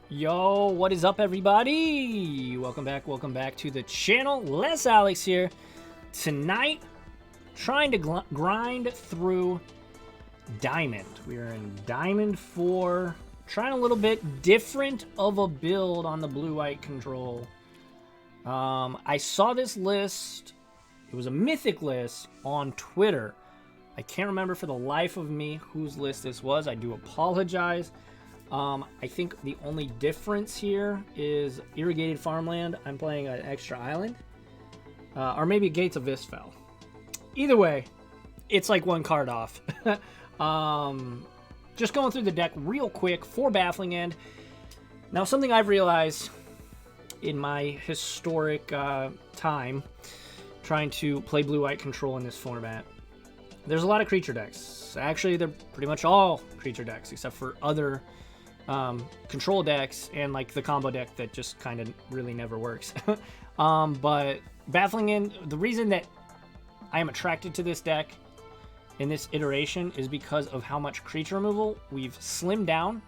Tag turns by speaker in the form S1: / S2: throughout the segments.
S1: Yo, what is up, everybody? Welcome back to the channel. Les Alex here. Tonight, trying to grind through Diamond. We are in Diamond 4, trying a little bit different of a build on the blue-white control. I saw this list. It was a mythic list on Twitter. I can't remember for the life of me whose list this was. I do apologize. I think the only difference here is irrigated farmland. I'm playing an extra island. Or maybe Gates of Visfell. Either way, it's like one card off. Just going through the deck real quick for Baffling End. Now, something I've realized in my historic time trying to play blue-white control in this format, there's a lot of creature decks. Actually, they're pretty much all creature decks, except for other control decks and like the combo deck that just kind of really never works. But Baffling End, the reason that I am attracted to this deck in this iteration is because of how much creature removal we've slimmed down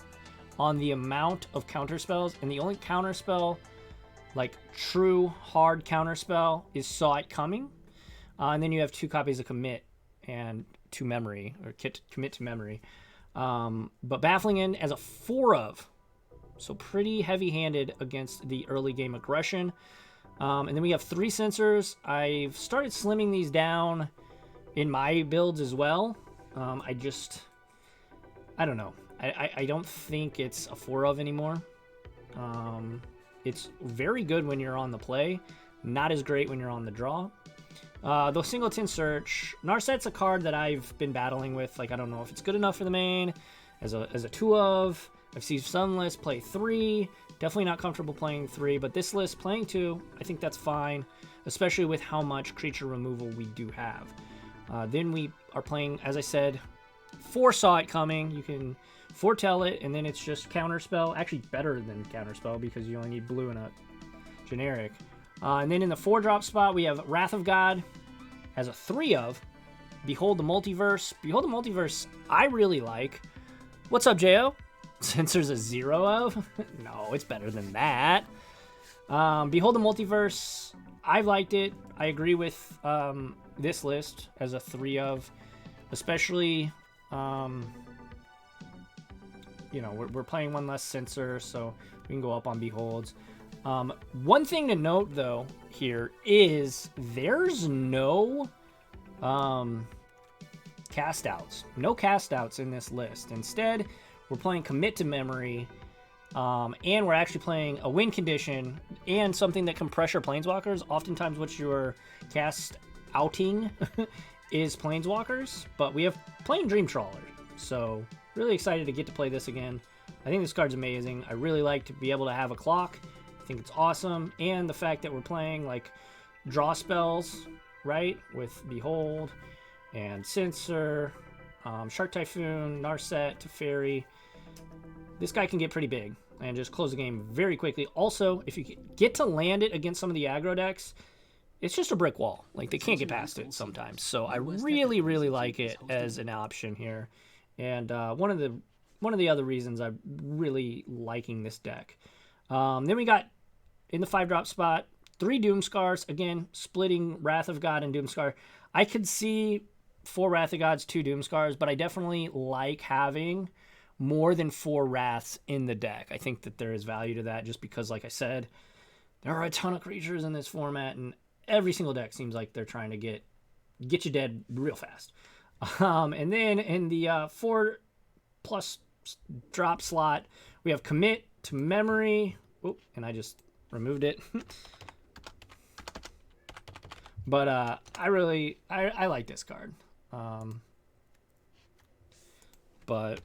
S1: on the amount of counterspells, and the only counterspell, like true hard counterspell, is Saw It Coming. And then you have 2 copies of Commit and to Memory, or Commit to Memory. But Baffling End as a 4 of, so pretty heavy-handed against the early game aggression. And then we have 3 sensors. I've started slimming these down in my builds as well. I don't know. I don't think it's a 4 of anymore. It's very good when you're on the play, not as great when you're on the draw. The Singleton Search. Narset's a card that I've been battling with. Like, I don't know if it's good enough for the main. As a 2 of. I've seen some lists play 3. Definitely not comfortable playing 3. But this list, playing 2, I think that's fine. Especially with how much creature removal we do have. Then we are playing, as I said, 4 Saw It Coming. You can foretell it, and then it's just Counterspell. Actually, better than Counterspell because you only need blue and a generic. And then in the 4-drop spot, we have Wrath of God as a 3 of. Behold the Multiverse. Behold the Multiverse, I really like. What's up, Jo? Censor's a 0 of? No, it's better than that. Behold the Multiverse, I've liked it. I agree with this list as a 3 of. Especially, you know, we're playing one less censor, so we can go up on Beholds. One thing to note, though, here is there's no cast outs. No cast outs in this list. Instead, we're playing Commit to Memory, and we're actually playing a win condition and something that can pressure Planeswalkers. Oftentimes, what you're cast outing is Planeswalkers, but we have playing Dream Trawler. So, really excited to get to play this again. I think this card's amazing. I really like to be able to have a clock. I think it's awesome, and the fact that we're playing like draw spells, with Behold and Censor, Shark Typhoon, Narset, Teferi. This guy can get pretty big and just close the game very quickly. Also, if you get to land it against some of the aggro decks, it's just a brick wall. Like, they can't get past it sometimes. So I really, really like it as an option here, and one of the other reasons I'm really liking this deck. Then we got, in the 5-drop spot, 3 Doomskars. Again, splitting Wrath of God and Doomskar. I could see 4 Wrath of Gods, 2 Doomskars, but I definitely like having more than 4 Wraths in the deck. I think that there is value to that just because, like I said, there are a ton of creatures in this format, and every single deck seems like they're trying to get you dead real fast. And then in the 4+ drop slot, we have Commit to Memory. Oh, and I just removed it. But I like this card. But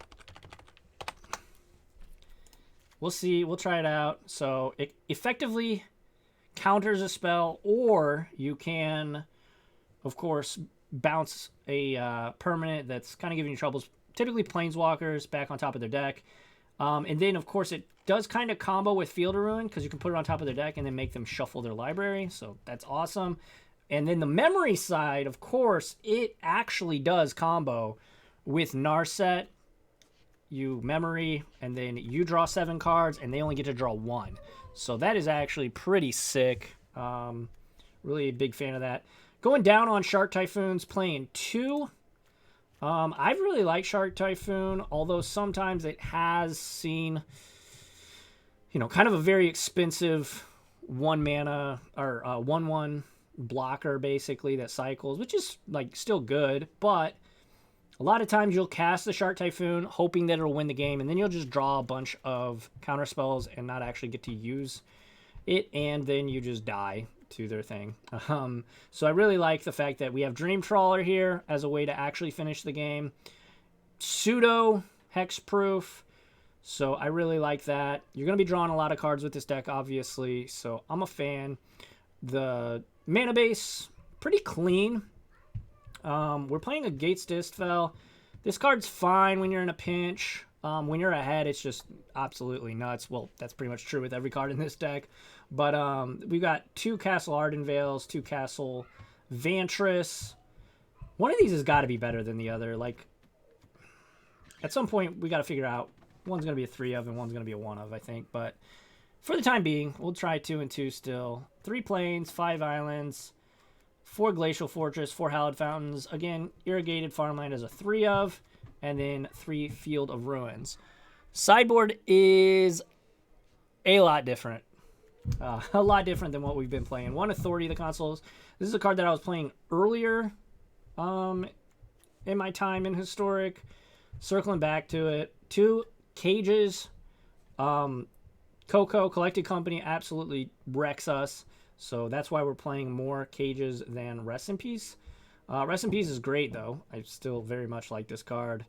S1: we'll see. We'll try it out. So it effectively counters a spell, or you can, of course, bounce a permanent that's kind of giving you troubles. Typically Planeswalkers back on top of their deck. And then, of course, it does kind of combo with Field of Ruin because you can put it on top of their deck and then make them shuffle their library. So that's awesome. And then the memory side, of course, it actually does combo with Narset, you memory, and then you draw 7 cards, and they only get to draw 1. So that is actually pretty sick. Really a big fan of that. Going down on Shark Typhoons, playing 2. I really like Shark Typhoon, although sometimes it has seen, you know, kind of a very expensive 1 mana or 1/1 blocker basically that cycles, which is like still good, but a lot of times you'll cast the Shark Typhoon hoping that it'll win the game, and then you'll just draw a bunch of counter spells and not actually get to use it, and then you just die to their thing. So I really like the fact that we have Dream Trawler here as a way to actually finish the game. Pseudo hexproof. So I really like that. You're going to be drawing a lot of cards with this deck, obviously, so I'm a fan. The mana base, pretty clean. We're playing a Gates Dispel. This card's fine when you're in a pinch. When you're ahead, it's just absolutely nuts. Well, that's pretty much true with every card in this deck. But we've got 2 Castle Ardenvales, 2 Castle Vantress. One of these has got to be better than the other. Like, at some point, we got to figure out one's going to be a 3 of and one's going to be a 1 of, I think. But for the time being, we'll try 2 and 2 still. 3 plains, 5 islands, 4 Glacial Fortress, 4 Hallowed Fountains. Again, Irrigated Farmland is a 3 of, and then 3 Field of Ruins. Sideboard is a lot different. A lot different than what we've been playing. 1 Authority of the Consuls. This is a card that I was playing earlier in my time in Historic. Circling back to it. 2 Cages. Coco, Collected Company, absolutely wrecks us. So that's why we're playing more Cages than Rest in Peace. Rest in Peace is great, though. I still very much like this card.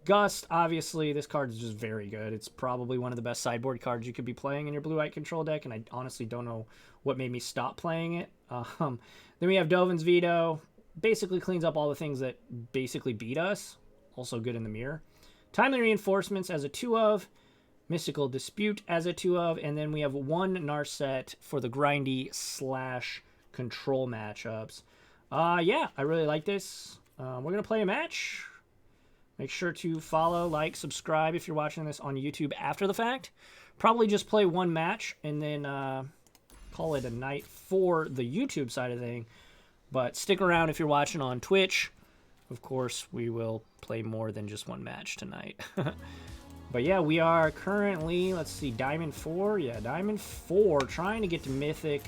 S1: Gust, obviously, this card is just very good. It's probably one of the best sideboard cards you could be playing in your blue-white control deck, and I honestly don't know what made me stop playing it. Then we have Dovin's Veto. Basically cleans up all the things that basically beat us. Also good in the mirror. Timely Reinforcements as a 2 of. Mystical Dispute as a 2 of. And then we have 1 Narset for the grindy / control matchups. Yeah, I really like this. We're going to play a match. Make sure to follow, like, subscribe if you're watching this on YouTube after the fact. Probably just play 1 match and then call it a night for the YouTube side of thing. But stick around if you're watching on Twitch. Of course, we will play more than just 1 match tonight. But yeah, we are currently, let's see, Diamond 4. Yeah, Diamond 4, trying to get to Mythic.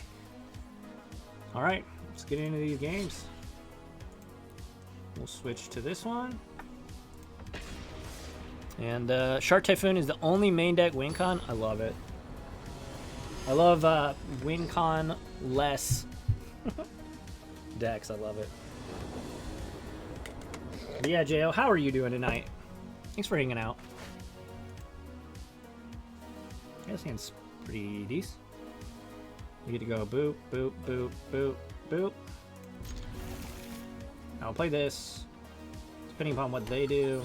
S1: All right, let's get into these games. We'll switch to this one. And Shark Typhoon is the only main deck WinCon. I love it. I love WinCon-less decks. I love it. But yeah, Jo, how are you doing tonight? Thanks for hanging out. Yeah, this hand's pretty decent. You get to go boop, boop, boop, boop, boop. I'll play this. Depending upon what they do.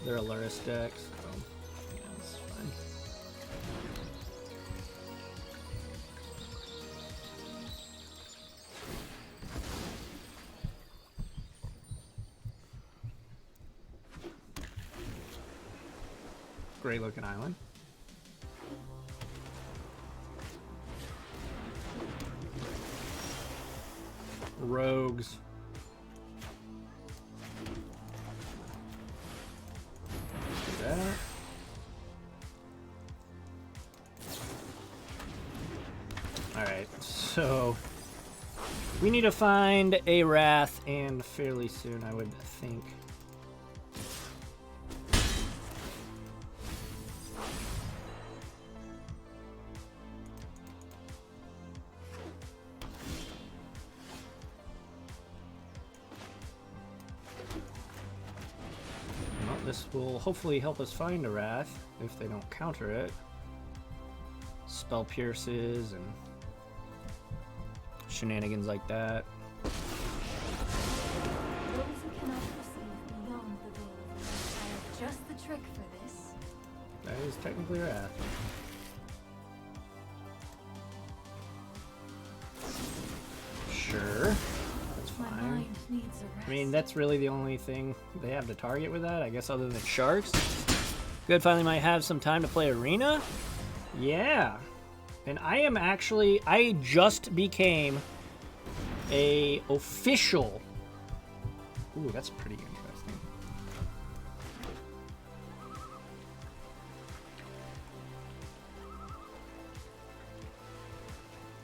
S1: They're Aluris decks, so yeah, that's fine. Great looking island. Rogues. Alright, so we need to find a Wrath, and fairly soon, I would think. Well, this will hopefully help us find a Wrath, if they don't counter it. Spell pierces and shenanigans like that.
S2: Those who cannot perceive beyond the veil, I have just the trick for this.
S1: That is technically Wrath. Sure, that's
S2: My
S1: fine.
S2: mind needs a rest.
S1: I mean, that's really the only thing they have to target with that, I guess, other than sharks. Good, finally might have some time to play Arena. Yeah. And I just became a official. Ooh, that's pretty interesting.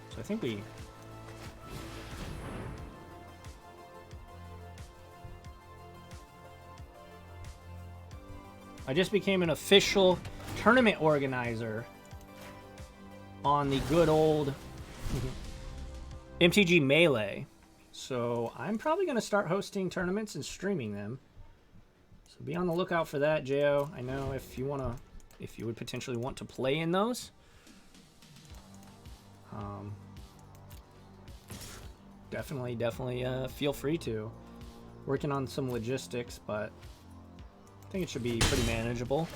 S1: So I think I just became an official tournament organizer on the good old MTG Melee. So I'm probably going to start hosting tournaments and streaming them. So be on the lookout for that, Jo. I know if you would potentially want to play in those. Definitely feel free to. Working on some logistics, but I think it should be pretty manageable.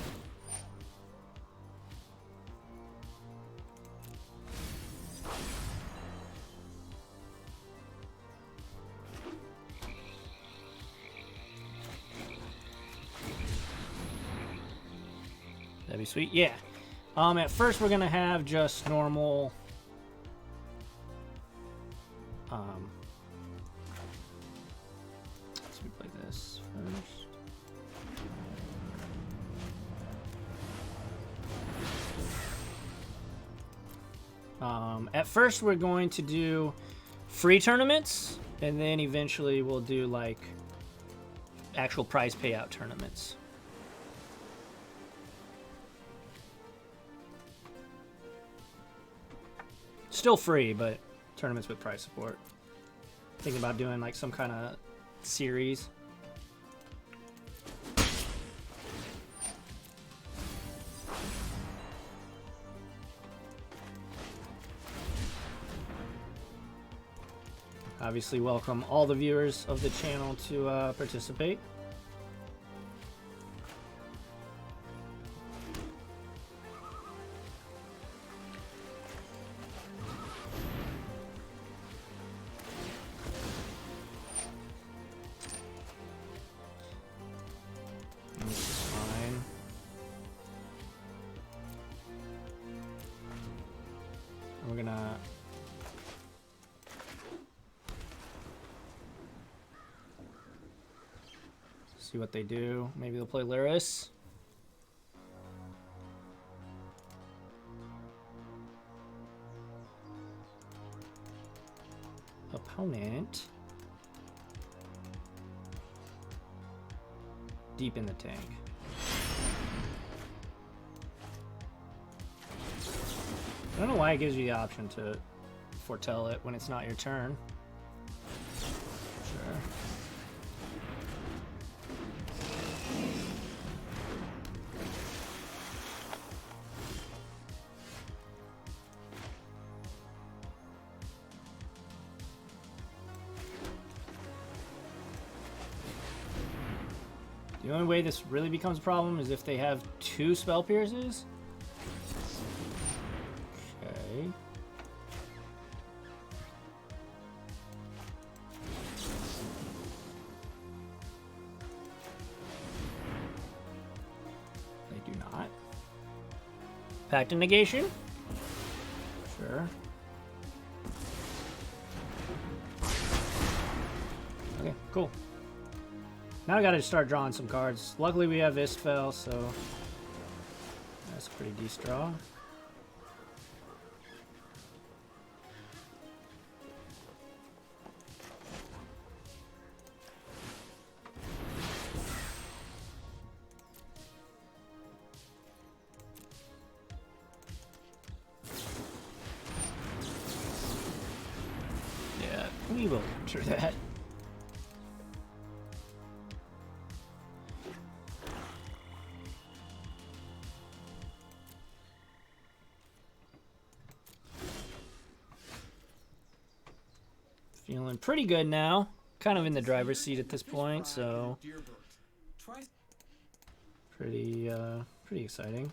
S1: That'd be sweet. Yeah. At first we're gonna have just normal. Let's play this first. At first we're going to do free tournaments, and then eventually we'll do like actual prize payout tournaments. Still free, but tournaments with prize support. Thinking about doing like some kind of series. Obviously welcome all the viewers of the channel to participate. We're gonna see what they do. Maybe they'll play Lyris. Opponent. Deep in the tank. I don't know why it gives you the option to foretell it when it's not your turn. Sure. The only way this really becomes a problem is if they have 2 spell pierces. Okay. They do not. Pact of Negation? Sure. Okay, cool. Now I gotta start drawing some cards. Luckily we have Istfell, so that's a pretty decent draw. Yeah, we will enter that. Feeling pretty good now. Kind of in the driver's seat at this point, so pretty exciting.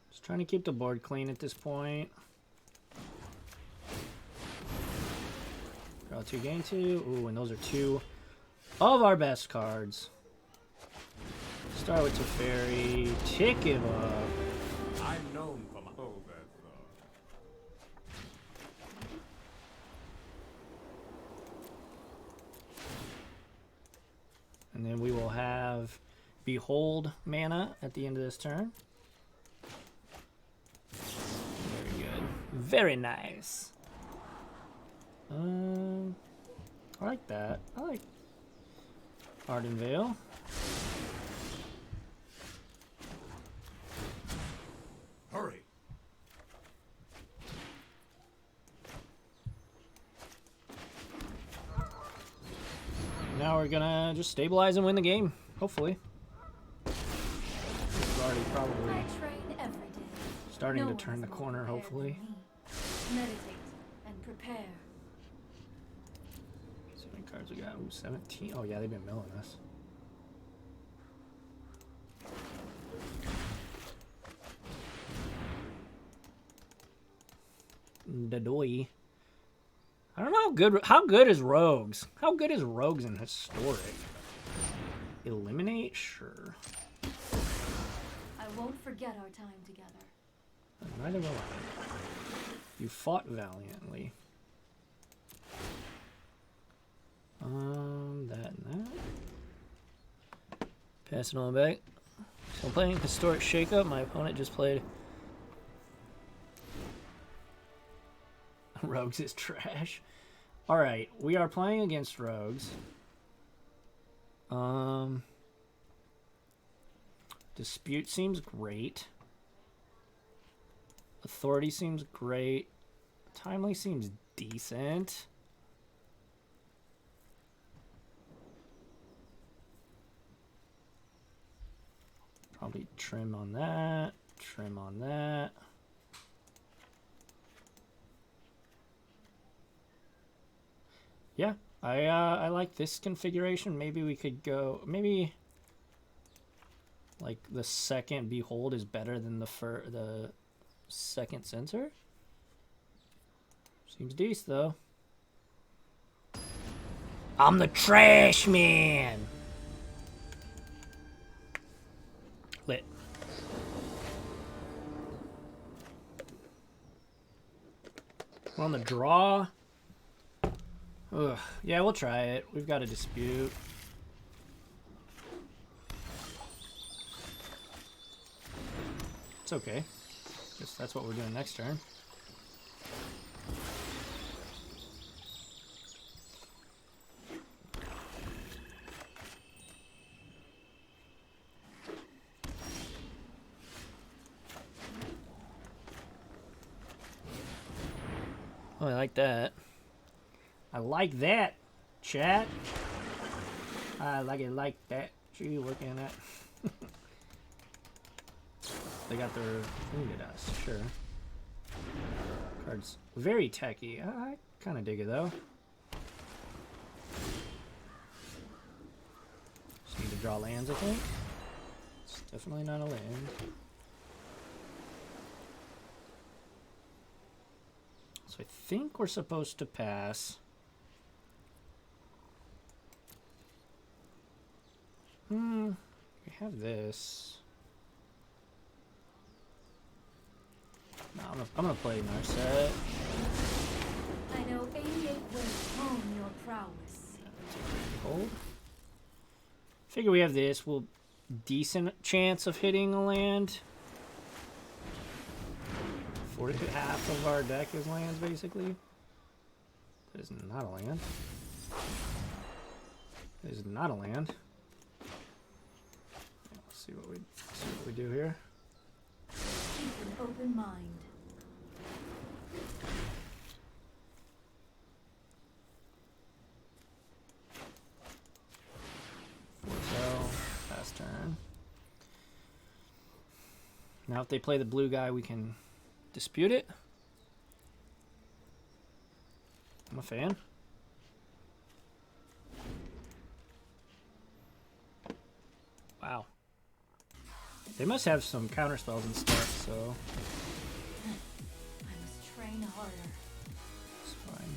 S1: Just trying to keep the board clean at this point. Draw 2, gain 2. Ooh, and those are 2 of our best cards. Start with Teferi. Tick him up.
S3: I'm known for my... Oh, that's...
S1: And then we will have Behold mana at the end of this turn. Very good. Very nice. I like that. I like Ardenvale.
S3: Hurry!
S1: Now we're gonna just stabilize and win the game, hopefully. We're already probably
S2: I train every day.
S1: starting
S2: No
S1: to
S2: one
S1: turn
S2: is
S1: the
S2: more
S1: corner,
S2: prepared
S1: hopefully.
S2: than me. Meditate and prepare.
S1: See how many cards we got? Ooh, 17. Oh yeah, they've been milling us. Dadoy. I don't know how good is Rogues? How good is Rogues in Historic? Eliminate? Sure.
S2: I won't forget our time together.
S1: Neither will I. You fought valiantly. That and that. Pass it on back. So I'm playing Historic Shakeup. My opponent just played Rogues is trash. Alright, we are playing against Rogues. Dispute seems great. Authority seems great. Timely seems decent. Probably trim on that. Trim on that. Yeah, I like this configuration. Maybe we could go. Maybe like the second Behold is better than the second Censor. Seems decent though. I'm the trash man. Lit. We're on the draw. Ugh. Yeah, we'll try it. We've got a dispute. It's okay. Guess that's what we're doing next turn. Oh, I like that. I like that, chat. I like it like that. Gee, looking at. They got their thing at us, sure. Cards very techy. I kind of dig it though. Just need to draw lands, I think. It's definitely not a land. So I think we're supposed to pass. We have this. No, I'm gonna play Narset.
S2: I know 88 ways hone your prowess.
S1: Hold. Figure we have this. We'll decent chance of hitting a land. 40 half of our deck is lands, basically. That is not a land. That is not a land. Let's see what we do here.
S2: Keep an open mind.
S1: So, fast turn. Now if they play the blue guy, we can dispute it. I'm a fan. Wow. They must have some counter spells and stuff, so
S2: I must train harder.
S1: it's fine.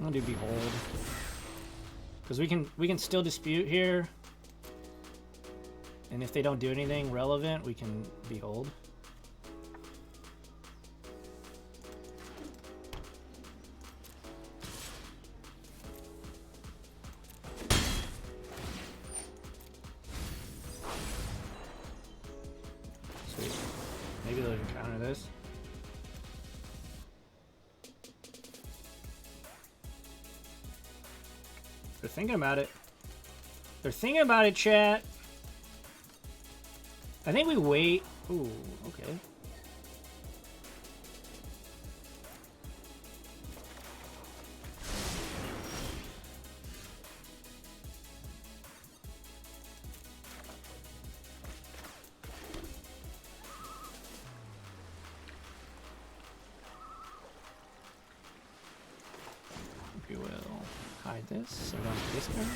S1: I'm gonna do Behold. Because we can still dispute here. And if they don't do anything relevant, we can Behold. Sweet. Maybe they'll counter this. They're thinking about it. They're thinking about it, chat. I think we wait. Ooh, okay. We will hide this so we don't have to discard.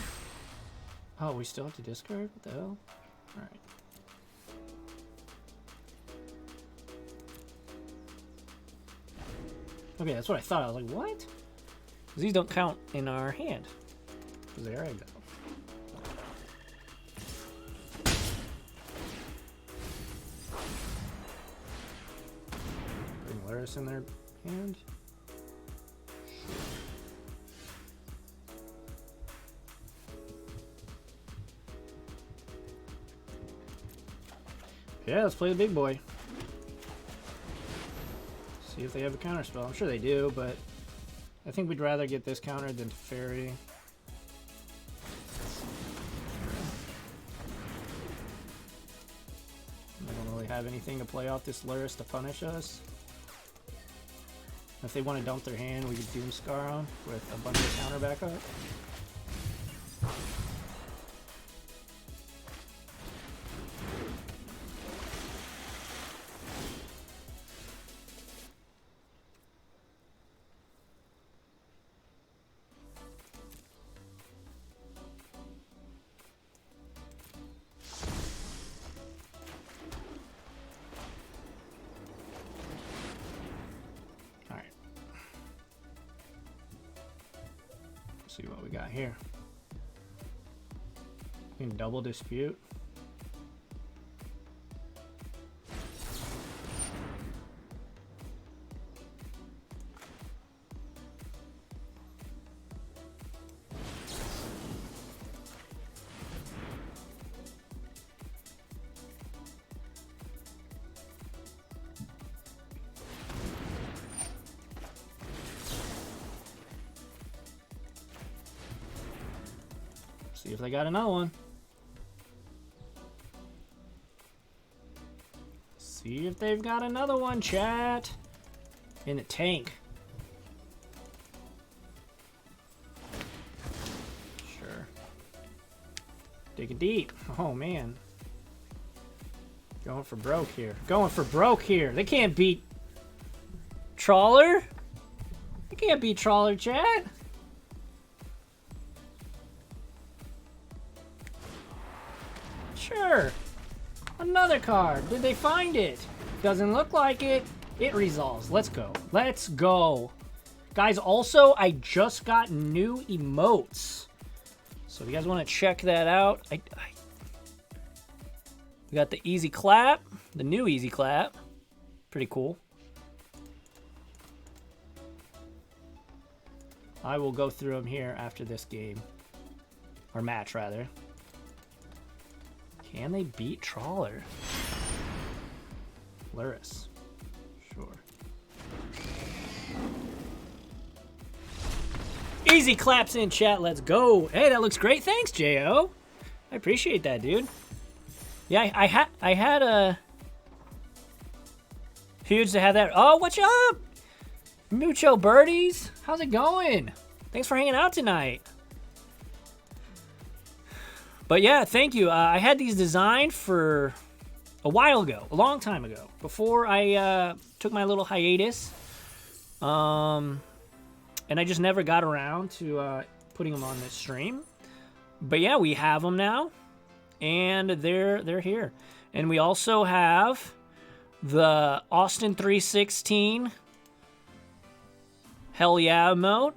S1: Oh, we still have to discard? What the hell? Alright. Okay, that's what I thought. I was like, what? 'Cause these don't count in our hand. Because there I go. Bring Laris in their hand. Yeah, let's play the big boy. See if they have a counter spell. I'm sure they do, but I think we'd rather get this countered than Teferi. They don't really have anything to play off this Luris to punish us. If they want to dump their hand, we could Doomscar on with a bunch of counter backup. See what we got here. We can double dispute. See if they got another one. See if they've got another one, chat. In the tank. Sure. Digging deep. Oh, man. Going for broke here. Going for broke here. They can't beat Trawler. They can't beat Trawler, chat. Sure. Another card. Did they find it? Doesn't look like it. It resolves. Let's go. Let's go. Guys, also, I just got new emotes. So if you guys want to check that out, we got the easy clap. The new easy clap. Pretty cool. I will go through them here after this game. Or match, rather. Can they beat Trawler? Luris. Sure. Easy claps in chat. Let's go. Hey, that looks great. Thanks, J.O. I appreciate that, dude. Yeah, I had a... Huge to have that. Oh, what's up? Mucho birdies. How's it going? Thanks for hanging out tonight. But yeah, thank you. I had these designed for a while ago, a long time ago, before I took my little hiatus. And I just never got around to putting them on this stream. But yeah, we have them now, and they're here. And we also have the Austin 316 Hell Yeah emote.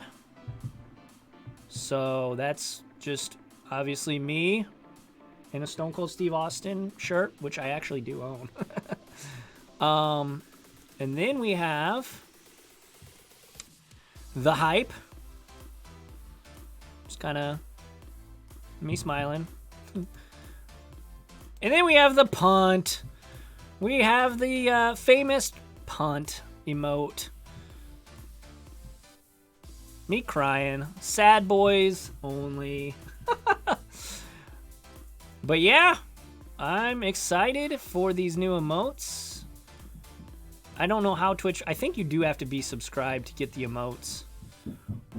S1: So that's just obviously me in a Stone Cold Steve Austin shirt, which I actually do own. And then we have the hype. Just kind of me smiling. And then we have the punt. We have the famous punt emote. Me crying. Sad boys only. But yeah, I'm excited for these new emotes. I don't know how Twitch... I think you do have to be subscribed to get the emotes.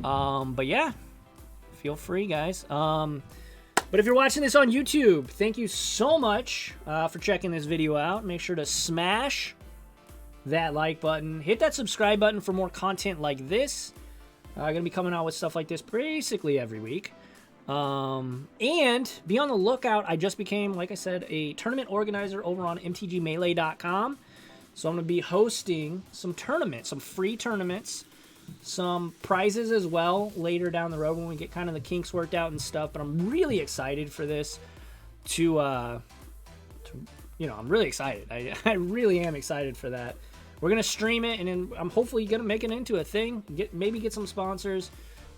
S1: But yeah, feel free, guys. But if you're watching this on YouTube, thank you so much for checking this video out. Make sure to smash that like button. Hit that subscribe button for more content like this. I'm going to be coming out with stuff like this basically every week. And be on the lookout. I just became, like I said, a tournament organizer over on mtgmelee.com. So I'm going to be hosting some tournaments, some free tournaments, some prizes as well later down the road when we get kind of the kinks worked out and stuff. But I'm really excited for this I'm really excited. I really am excited for that. We're going to stream it, and then I'm hopefully going to make it into a thing, maybe get some sponsors,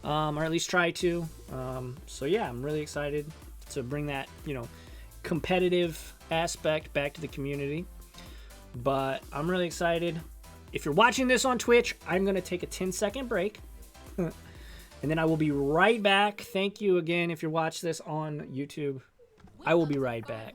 S1: or at least try to. So yeah, I'm really excited to bring that, competitive aspect back to the community. But I'm really excited. If you're watching this on Twitch, I'm going to take a 10-second break. And then I will be right back. Thank you again if you're watching this on YouTube. I will be right back.